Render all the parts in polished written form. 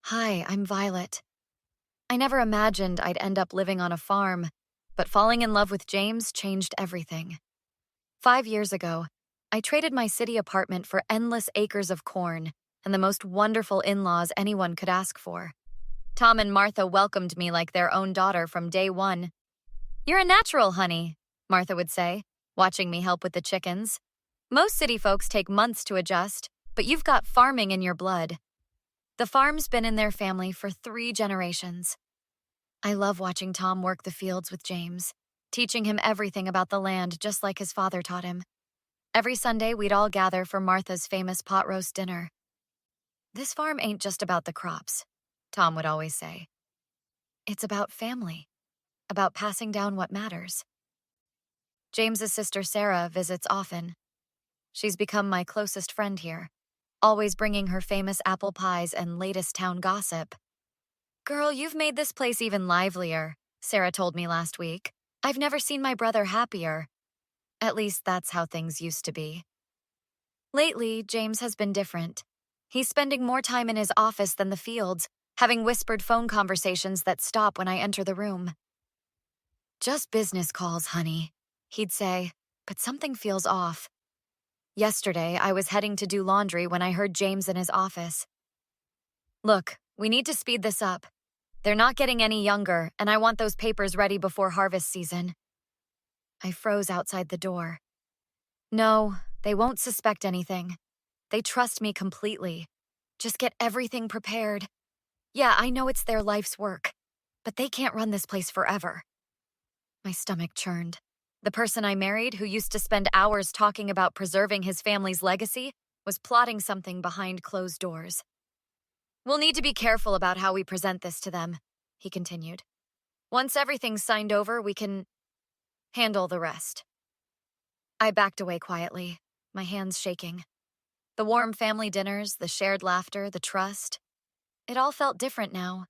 Hi, I'm Violet. I never imagined I'd end up living on a farm, but falling in love with James changed everything. 5 years ago, I traded my city apartment for endless acres of corn and the most wonderful in laws anyone could ask for. Tom and Martha welcomed me like their own daughter from day one. "You're a natural, honey," Martha would say, watching me help with the chickens. "Most city folks take months to adjust, but you've got farming in your blood." The farm's been in their family for 3 generations. I love watching Tom work the fields with James, teaching him everything about the land just like his father taught him. Every Sunday, we'd all gather for Martha's famous pot roast dinner. "This farm ain't just about the crops," Tom would always say. "It's about family, about passing down what matters." James's sister Sarah visits often. She's become my closest friend here, always bringing her famous apple pies and latest town gossip. "Girl, you've made this place even livelier," Sarah told me last week. "I've never seen my brother happier. At least that's how things used to be." Lately, James has been different. He's spending more time in his office than the fields, having whispered phone conversations that stop when I enter the room. "Just business calls, honey," he'd say, but something feels off. Yesterday, I was heading to do laundry when I heard James in his office. "Look, we need to speed this up. They're not getting any younger, and I want those papers ready before harvest season." I froze outside the door. "No, they won't suspect anything. They trust me completely. Just get everything prepared. Yeah, I know it's their life's work, but they can't run this place forever." My stomach churned. The person I married, who used to spend hours talking about preserving his family's legacy, was plotting something behind closed doors. "We'll need to be careful about how we present this to them," he continued. "Once everything's signed over, we can handle the rest." I backed away quietly, my hands shaking. The warm family dinners, the shared laughter, the trust. It all felt different now.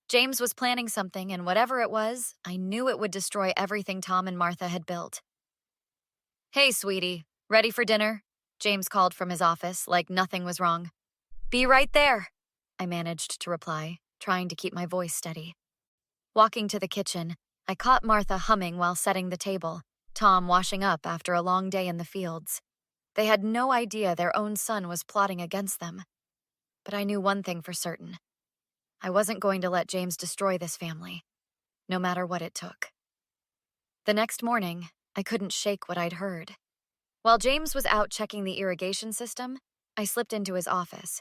James was planning something, and whatever it was, I knew it would destroy everything Tom and Martha had built. "Hey, sweetie, ready for dinner?" James called from his office, like nothing was wrong. "Be right there," I managed to reply, trying to keep my voice steady. Walking to the kitchen, I caught Martha humming while setting the table, Tom washing up after a long day in the fields. They had no idea their own son was plotting against them. But I knew one thing for certain. I wasn't going to let James destroy this family, no matter what it took. The next morning, I couldn't shake what I'd heard. While James was out checking the irrigation system, I slipped into his office.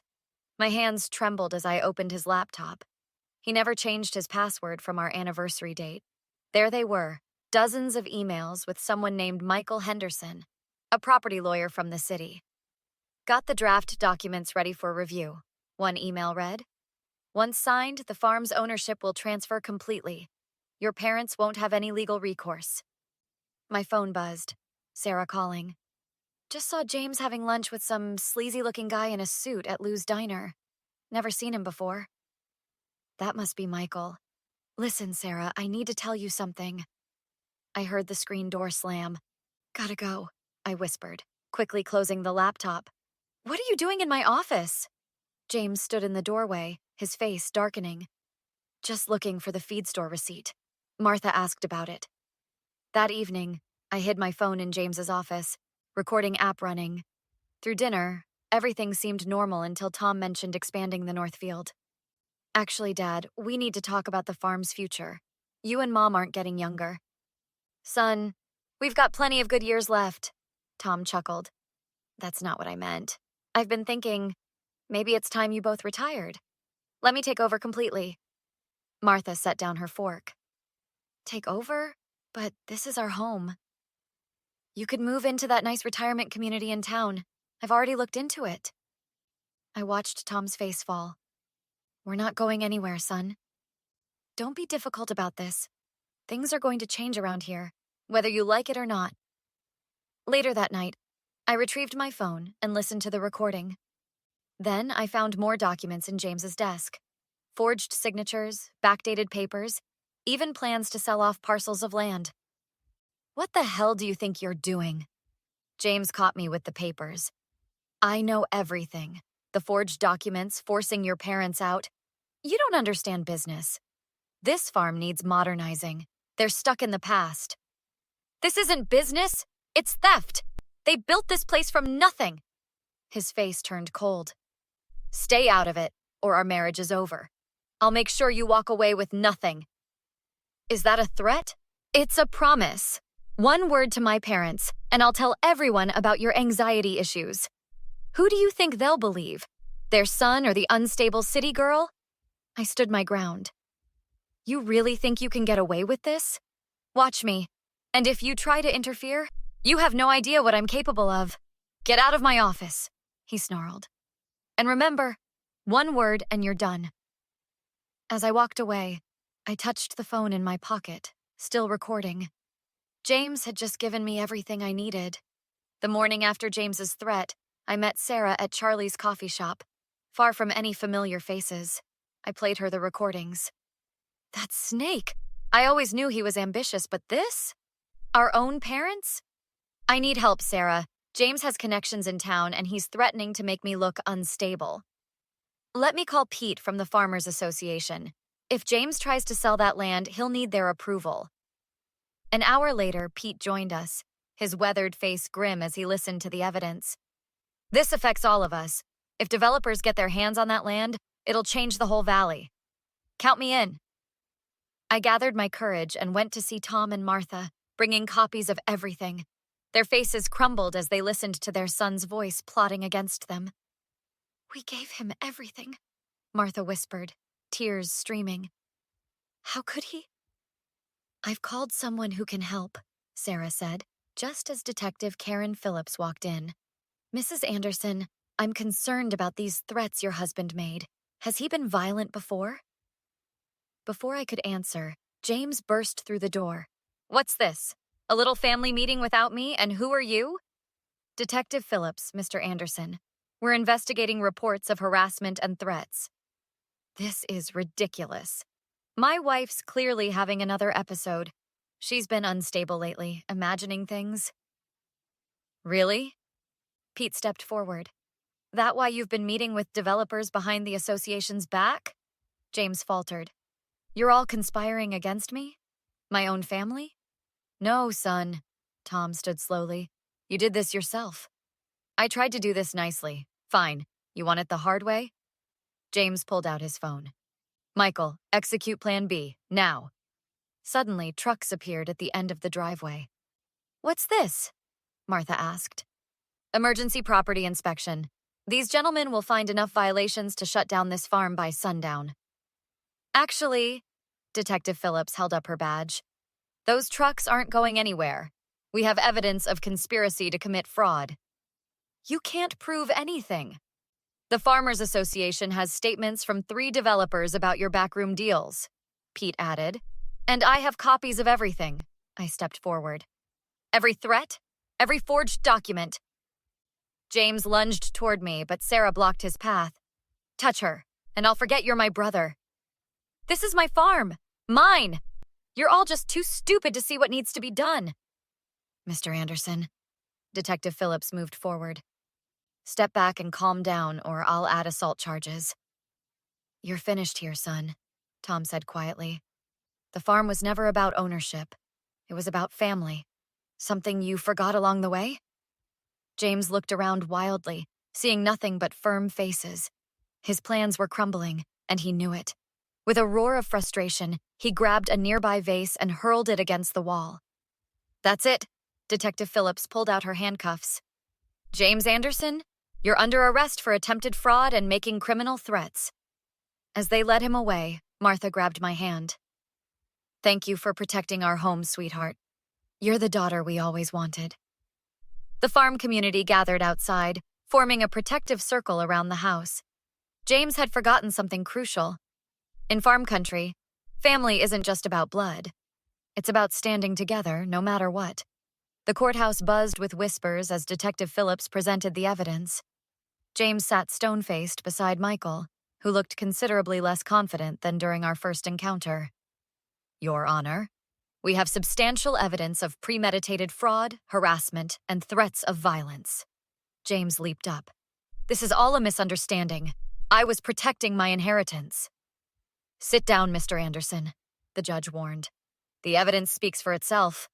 My hands trembled as I opened his laptop. He never changed his password from our anniversary date. There they were, dozens of emails with someone named Michael Henderson, a property lawyer from the city. "Got the draft documents ready for review," one email read. "Once signed, the farm's ownership will transfer completely. Your parents won't have any legal recourse." My phone buzzed. Sarah calling. "Just saw James having lunch with some sleazy-looking guy in a suit at Lou's Diner. Never seen him before." That must be Michael. "Listen, Sarah, I need to tell you something." I heard the screen door slam. "Gotta go," I whispered, quickly closing the laptop. "What are you doing in my office?" James stood in the doorway, his face darkening. "Just looking for the feed store receipt." Martha asked about it. That evening, I hid my phone in James's office, recording app running. Through dinner, everything seemed normal until Tom mentioned expanding the North Field. "Actually, Dad, we need to talk about the farm's future. You and Mom aren't getting younger." "Son, we've got plenty of good years left," Tom chuckled. "That's not what I meant. I've been thinking, maybe it's time you both retired. Let me take over completely." Martha set down her fork. "Take over? But this is our home." "You could move into that nice retirement community in town. I've already looked into it." I watched Tom's face fall. "We're not going anywhere, son. Don't be difficult about this. Things are going to change around here, whether you like it or not." Later that night, I retrieved my phone and listened to the recording. Then I found more documents in James's desk. Forged signatures, backdated papers, even plans to sell off parcels of land. "What the hell do you think you're doing?" James caught me with the papers. "I know everything. The forged documents forcing your parents out. You don't understand business. This farm needs modernizing. They're stuck in the past. This isn't business, it's theft. They built this place from nothing. His face turned cold. Stay out of it, or our marriage is over. I'll make sure you walk away with nothing. Is that a threat? It's a promise. One word to my parents, and I'll tell everyone about your anxiety issues. Who do you think they'll believe? Their son or the unstable city girl? I stood my ground. You really think you can get away with this? Watch me. And if you try to interfere, you have no idea what I'm capable of. Get out of my office, he snarled. And remember, one word and you're done. As I walked away, I touched the phone in my pocket, still recording. James had just given me everything I needed. The morning after James's threat, I met Sarah at Charlie's coffee shop. Far from any familiar faces, I played her the recordings. That snake! I always knew he was ambitious, but this? Our own parents? I need help, Sarah. James has connections in town, and he's threatening to make me look unstable. Let me call Pete from the Farmers Association. If James tries to sell that land, he'll need their approval. An hour later, Pete joined us, his weathered face grim as he listened to the evidence. This affects all of us. If developers get their hands on that land, it'll change the whole valley. Count me in. I gathered my courage and went to see Tom and Martha, bringing copies of everything. Their faces crumbled as they listened to their son's voice plotting against them. We gave him everything, Martha whispered, tears streaming. How could he? I've called someone who can help, Sarah said, just as Detective Karen Phillips walked in. Mrs. Anderson, I'm concerned about these threats your husband made. Has he been violent before? Before I could answer, James burst through the door. What's this? A little family meeting without me, and who are you? Detective Phillips, Mr. Anderson. We're investigating reports of harassment and threats. This is ridiculous. My wife's clearly having another episode. She's been unstable lately, imagining things. Really? Pete stepped forward. That why you've been meeting with developers behind the association's back? James faltered. You're all conspiring against me? My own family? No, son. Tom stood slowly. You did this yourself. I tried to do this nicely. Fine. You want it the hard way? James pulled out his phone. Michael, execute Plan B, now. Suddenly, trucks appeared at the end of the driveway. What's this? Martha asked. Emergency property inspection. These gentlemen will find enough violations to shut down this farm by sundown. Actually, Detective Phillips held up her badge. Those trucks aren't going anywhere. We have evidence of conspiracy to commit fraud. You can't prove anything. The Farmers Association has statements from 3 developers about your backroom deals, Pete added. And I have copies of everything. I stepped forward. Every threat? Every forged document? James lunged toward me, but Sarah blocked his path. Touch her, and I'll forget you're my brother. This is my farm. Mine. You're all just too stupid to see what needs to be done. Mr. Anderson. Detective Phillips moved forward. Step back and calm down, or I'll add assault charges. You're finished here, son, Tom said quietly. The farm was never about ownership. It was about family. Something you forgot along the way? James looked around wildly, seeing nothing but firm faces. His plans were crumbling, and he knew it. With a roar of frustration, he grabbed a nearby vase and hurled it against the wall. That's it. Detective Phillips pulled out her handcuffs. James Anderson, you're under arrest for attempted fraud and making criminal threats. As they led him away, Martha grabbed my hand. Thank you for protecting our home, sweetheart. You're the daughter we always wanted. The farm community gathered outside, forming a protective circle around the house. James had forgotten something crucial. In farm country, family isn't just about blood. It's about standing together, no matter what. The courthouse buzzed with whispers as Detective Phillips presented the evidence. James sat stone-faced beside Michael, who looked considerably less confident than during our first encounter. Your Honor, we have substantial evidence of premeditated fraud, harassment, and threats of violence. James leaped up. This is all a misunderstanding. I was protecting my inheritance. Sit down, Mr. Anderson, the judge warned. The evidence speaks for itself.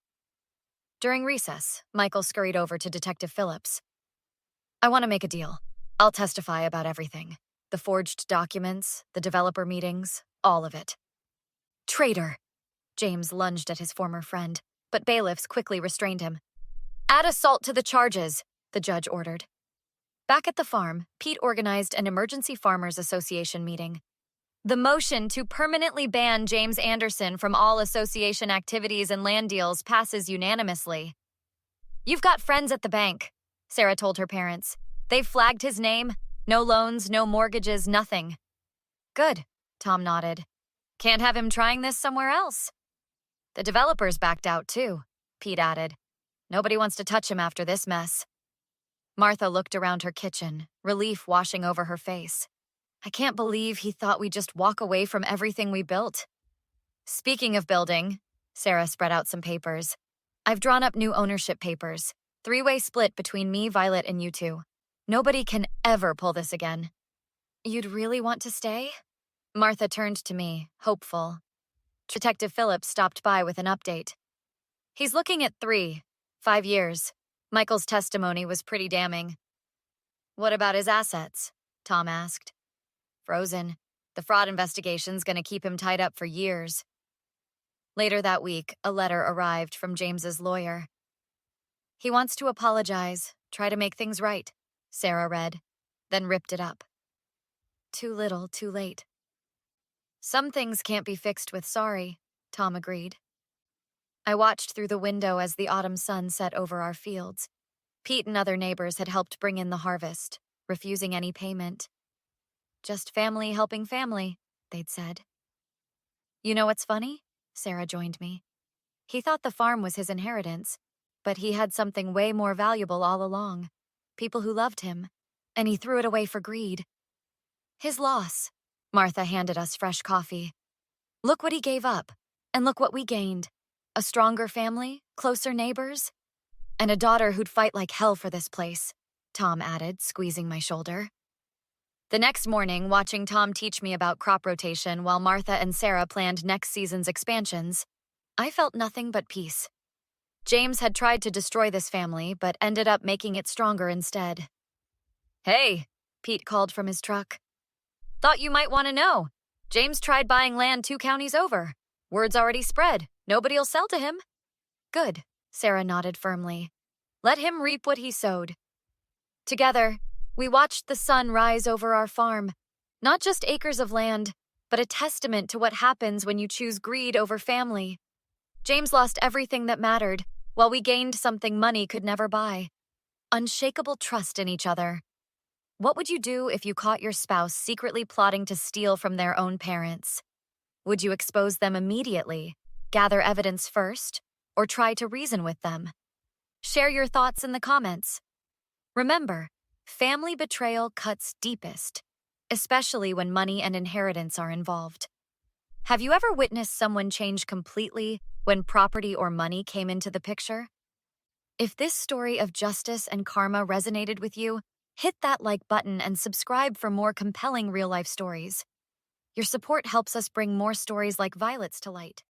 During recess, Michael scurried over to Detective Phillips. I want to make a deal. I'll testify about everything. The forged documents, the developer meetings, all of it. Traitor! James lunged at his former friend, but bailiffs quickly restrained him. Add assault to the charges, the judge ordered. Back at the farm, Pete organized an emergency farmers association meeting. The motion to permanently ban James Anderson from all association activities and land deals passes unanimously. You've got friends at the bank, Sarah told her parents. They've flagged his name. No loans, no mortgages, nothing. Good, Tom nodded. Can't have him trying this somewhere else. The developers backed out too, Pete added. Nobody wants to touch him after this mess. Martha looked around her kitchen, relief washing over her face. I can't believe he thought we'd just walk away from everything we built. Speaking of building, Sarah spread out some papers. I've drawn up new ownership papers. 3-way split between me, Violet, and you two. Nobody can ever pull this again. You'd really want to stay? Martha turned to me, hopeful. Detective Phillips stopped by with an update. He's looking at 5 years. Michael's testimony was pretty damning. What about his assets? Tom asked. Frozen. The fraud investigation's gonna keep him tied up for years. Later that week, a letter arrived from James's lawyer. He wants to apologize, try to make things right, Sarah read, then ripped it up. Too little, too late. Some things can't be fixed with sorry, Tom agreed. I watched through the window as the autumn sun set over our fields. Pete and other neighbors had helped bring in the harvest, refusing any payment. Just family helping family, they'd said. You know what's funny? Sarah joined me. He thought the farm was his inheritance, but he had something way more valuable all along. People who loved him, and he threw it away for greed. His loss. Martha handed us fresh coffee. Look what he gave up, and look what we gained. A stronger family, closer neighbors, and a daughter who'd fight like hell for this place, Tom added, squeezing my shoulder. The next morning, watching Tom teach me about crop rotation while Martha and Sarah planned next season's expansions, I felt nothing but peace. James had tried to destroy this family, but ended up making it stronger instead. Hey, Pete called from his truck. Thought you might want to know. James tried buying land 2 counties over. Word's already spread. Nobody'll sell to him. Good, Sarah nodded firmly. Let him reap what he sowed. Together, we watched the sun rise over our farm. Not just acres of land, but a testament to what happens when you choose greed over family. James lost everything that mattered, while we gained something money could never buy. Unshakable trust in each other. What would you do if you caught your spouse secretly plotting to steal from their own parents? Would you expose them immediately, gather evidence first, or try to reason with them? Share your thoughts in the comments. Remember, family betrayal cuts deepest, especially when money and inheritance are involved. Have you ever witnessed someone change completely when property or money came into the picture? If this story of justice and karma resonated with you, hit that like button and subscribe for more compelling real-life stories. Your support helps us bring more stories like Violet's to light.